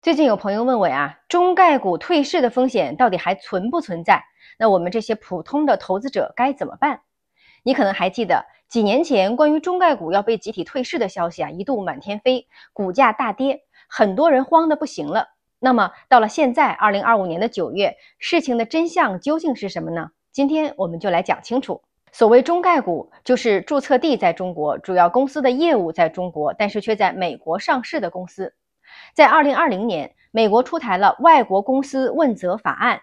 最近有朋友问我呀，中概股退市的风险到底还存不存在？那我们这些普通的投资者该怎么办？你可能还记得，几年前关于中概股要被集体退市的消息啊，一度满天飞，股价大跌，很多人慌得不行了。那么到了现在，2025年的9月，事情的真相究竟是什么呢？今天我们就来讲清楚。所谓中概股，就是注册地在中国，主要公司的业务在中国，但是却在美国上市的公司。在2020年，美国出台了《外国公司问责法案》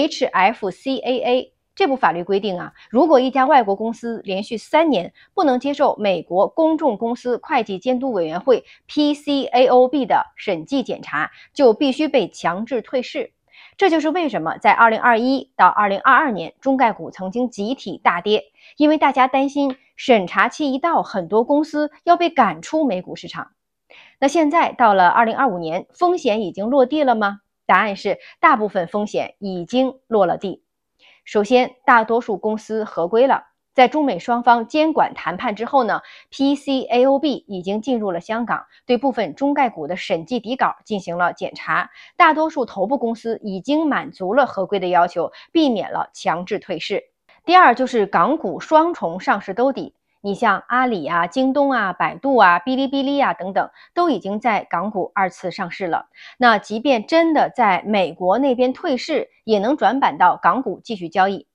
（HFCAA）。这部法律规定啊，如果一家外国公司连续3年不能接受美国公众公司会计监督委员会 （PCAOB） 的审计检查，就必须被强制退市。这就是为什么在2021到2022年，中概股曾经集体大跌，因为大家担心审查期一到，很多公司要被赶出美股市场。那现在到了2025年，风险已经落地了吗？答案是大部分风险已经落了地。首先，大多数公司合规了。在中美双方监管谈判之后呢 ，PCAOB 已经进入了香港，对部分中概股的审计底稿进行了检查。大多数头部公司已经满足了合规的要求，避免了强制退市。第二就是港股双重上市兜底。你像阿里啊、京东啊、百度啊、哔哩哔哩啊等等，都已经在港股2次上市了。那即便真的在美国那边退市，也能转板到港股继续交易。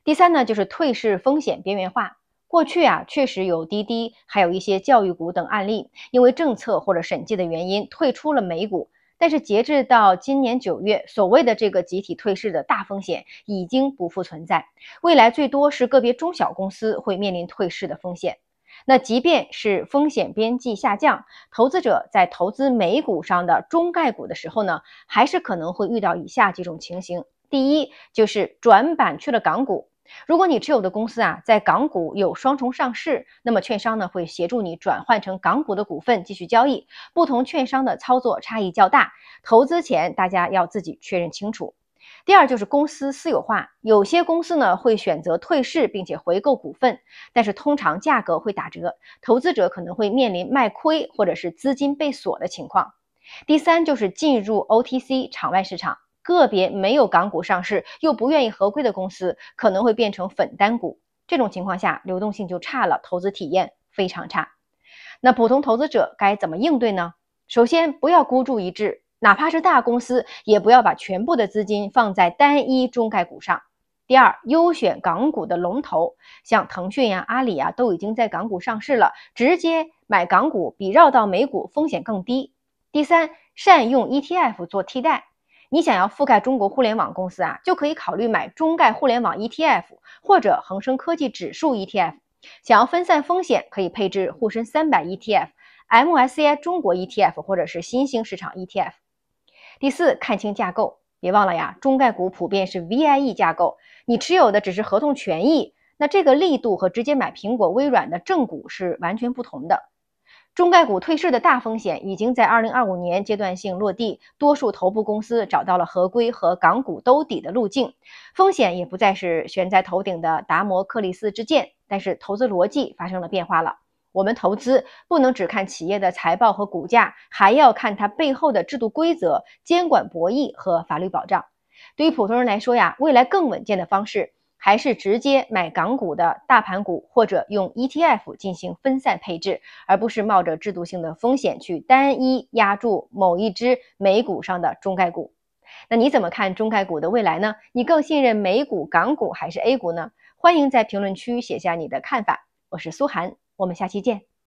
第三呢，就是退市风险边缘化。过去啊，确实有滴滴，还有一些教育股等案例，因为政策或者审计的原因退出了美股。但是截至到今年9月，所谓的这个集体退市的大风险已经不复存在，未来最多是个别中小公司会面临退市的风险。那即便是风险边际下降，投资者在投资美股上的中概股的时候呢，还是可能会遇到以下几种情形。第一，就是转板去了港股。如果你持有的公司啊，在港股有双重上市，那么券商呢会协助你转换成港股的股份继续交易。不同券商的操作差异较大，投资前大家要自己确认清楚。第二就是公司私有化，有些公司呢会选择退市并且回购股份，但是通常价格会打折，投资者可能会面临卖亏或者是资金被锁的情况。第三就是进入 OTC 场外市场。个别没有港股上市又不愿意合规的公司可能会变成粉单股，这种情况下流动性就差了，投资体验非常差。那普通投资者该怎么应对呢？首先，不要孤注一掷，哪怕是大公司，也不要把全部的资金放在单一中概股上。第二，优选港股的龙头，像腾讯呀、阿里呀都已经在港股上市了，直接买港股比绕到美股风险更低。第三，善用 ETF 做替代。你想要覆盖中国互联网公司啊，就可以考虑买中概互联网 ETF 或者恒生科技指数 ETF。想要分散风险，可以配置沪深300 ETF、MSCI 中国 ETF 或者是新兴市场 ETF。第四，看清架构，别忘了呀，中概股普遍是 VIE 架构，你持有的只是合同权益，那这个力度和直接买苹果、微软的正股是完全不同的。中概股退市的大风险已经在2025年阶段性落地，多数头部公司找到了合规和港股兜底的路径，风险也不再是悬在头顶的达摩克利斯之剑，但是投资逻辑发生了变化了。我们投资不能只看企业的财报和股价，还要看它背后的制度规则、监管博弈和法律保障。对于普通人来说呀，未来更稳健的方式还是直接买港股的大盘股，或者用 ETF 进行分散配置，而不是冒着制度性的风险去单一压住某一只美股上的中概股。那你怎么看中概股的未来呢？你更信任美股、港股还是 A 股呢？欢迎在评论区写下你的看法。我是苏涵，我们下期见。